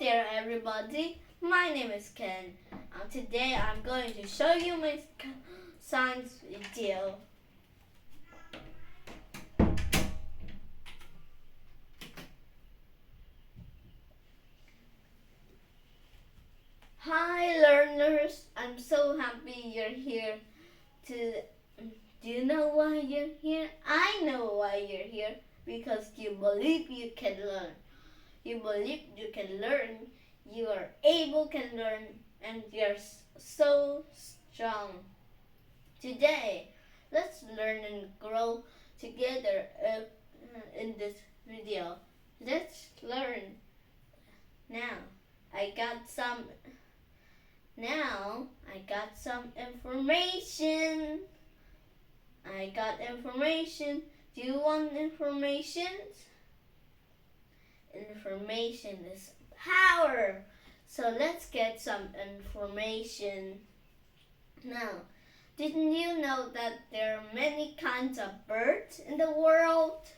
there everybody, my name is Ken. Today I'm going to show you my science video. Hi learners, I'm so happy you're here. Do you know why you're here? I know why you're here, because you believe you can learn. You believe you can learn, you are able can learn, and you're so strong. Today, let's learn and grow together in this video. Let's learn. Now, I got some information. I got information. Do you want information? Information is power. So let's get some information. Now, didn't you know that there are many kinds of birds in the world?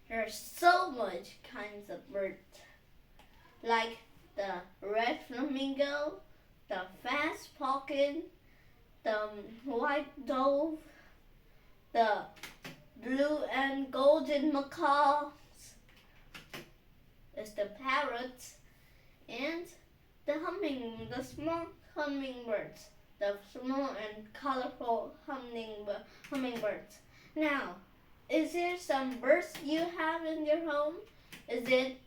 There are so much kinds of birds, like the red flamingo, the fast falcon, the white dove, the blue and golden macaws, is the parrots, and the small hummingbirds, the small and colorful hummingbirds. Now, is there some birds you have in your home? Is it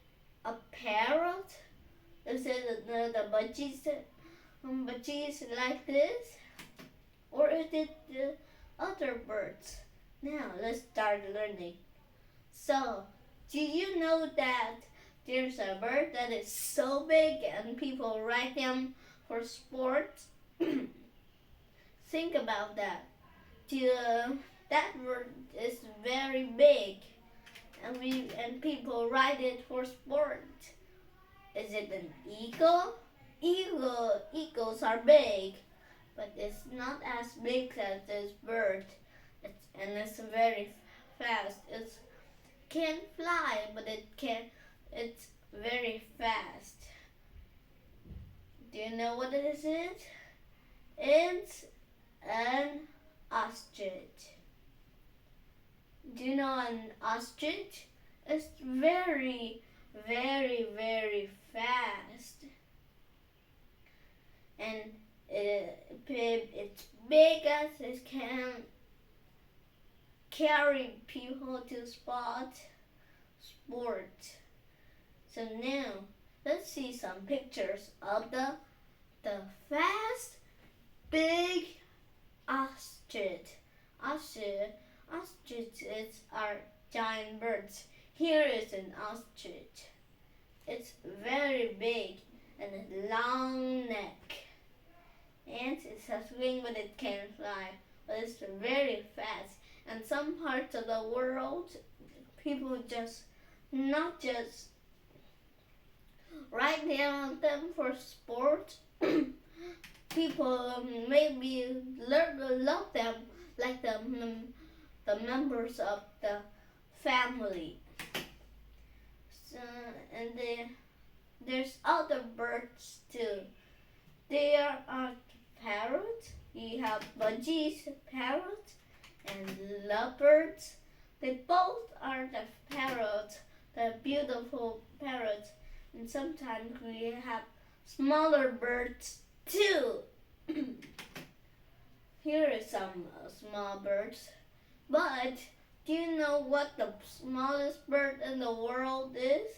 a parrot? Is it the budgies like this? Or is it the other birds? Now, let's start learning. So, do you know that there's a bird that is so big and people ride them for sports? Think about that. That bird is very big, and people ride it for sport. Is it an eagle? Eagles are big, but it's not as big as this bird. It's very fast. It can't fly, but it's very fast. Do you know what it is? It's an ostrich. Do you know an ostrich? It's very, very, very fast. And it's big as it can carry people to sport. So now, let's see some pictures of the fast, big ostrich. Ostriches are giant birds. Here is an ostrich. It's very big and a long neck. And it has wings, but it can't fly. But it's very fast. And some parts of the world, people not just ride down them for sport. People maybe love them like the members of the family. So, and there's other birds too. There are parrots. You have budgies, parrots, and lovebirds. They both are the parrots, the beautiful parrots. And sometimes we have smaller birds too. Here is some small birds. But do you know what the smallest bird in the world is?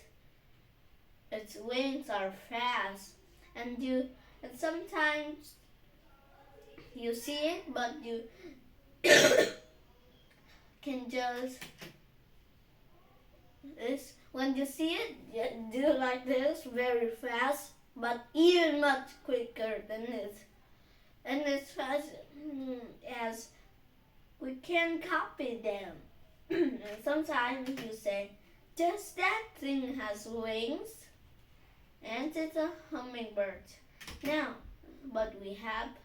Its wings are fast, and sometimes you see it, but you can just when you see it, you do like this very fast, but even much quicker than this. And as fast as we can copy them. And sometimes you say, just that thing has wings, and it's a hummingbird. Now, but we have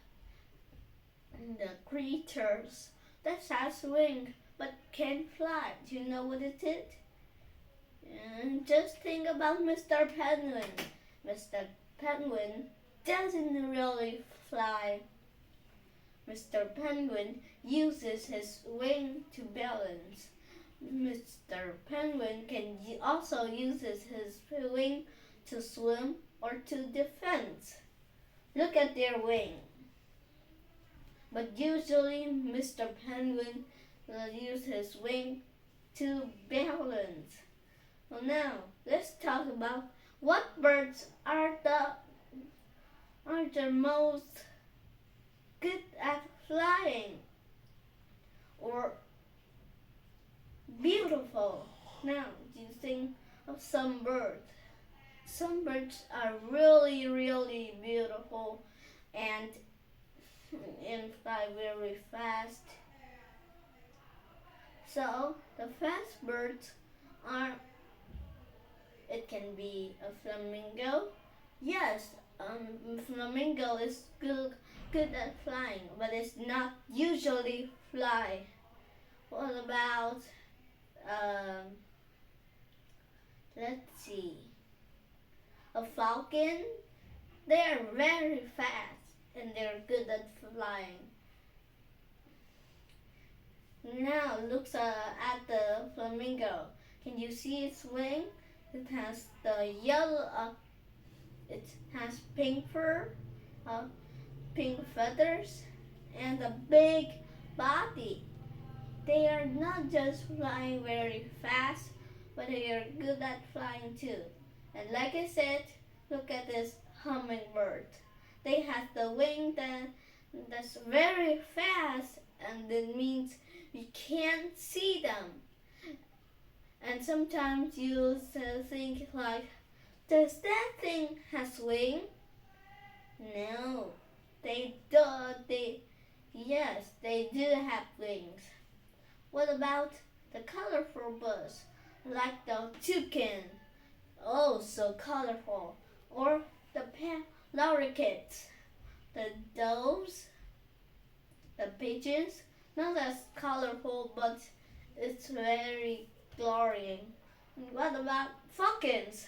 the creatures that has wings but can't fly. Do you know what it is? And just think about Mr. Penguin. Mr. Penguin doesn't really fly. Mr. Penguin uses his wing to balance. Mr. Penguin can also use his wing to swim or to defend. Look at their wing. But usually Mr. Penguin will use his wing to balance. Well, now let's talk about what birds are the most good at flying or beautiful. Now, do you think of some birds? Some birds are really, really beautiful and fly very fast. So, the fast birds are, it can be a flamingo. Yes, flamingo is good at flying, but it's not usually fly. What about, let's see, a falcon? They are very fast and they're good at flying. Now look at the flamingo. Can you see its wing? It has the yellow, it has pink fur, pink feathers, and a big body. They are not just flying very fast, but they are good at flying too. And like I said, look at this hummingbird. They have the wing that's very fast, and that means you can't see them. And sometimes you think like, does that thing has wing? No, they do. Yes, they do have wings. What about the colorful birds, like the toucan? Oh, so colorful. Or the lorikeets, the doves, the pigeons. Not as colorful, but it's very glowing. And what about falcons?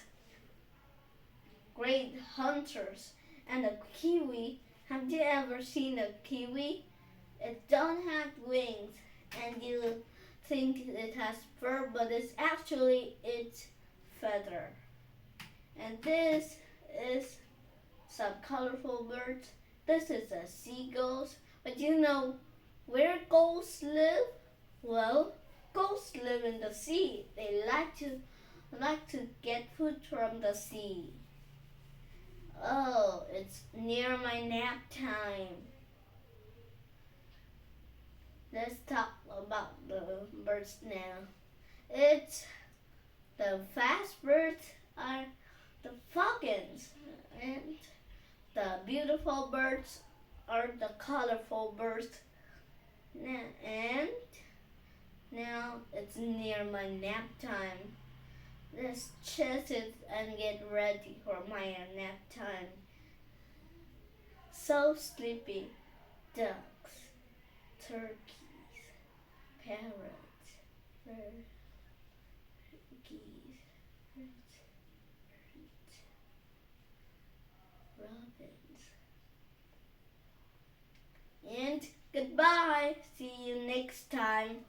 Great hunters. And the kiwi. Have you ever seen a kiwi? It don't have wings, and you think it has fur, but it's actually its feather. And this is some colorful birds. This is a seagulls. But you know where gulls live? Well, gulls live in the sea. They like to get food from the sea. Oh, it's near my nap time. Let's talk about the birds now. It's the fast birds are the falcons, and the beautiful birds are the colorful birds. And now it's near my nap time. Let's chase it and get ready for my nap time. So sleepy. Ducks, turkeys, parrots, birds, geese, robins. And goodbye. See you next time.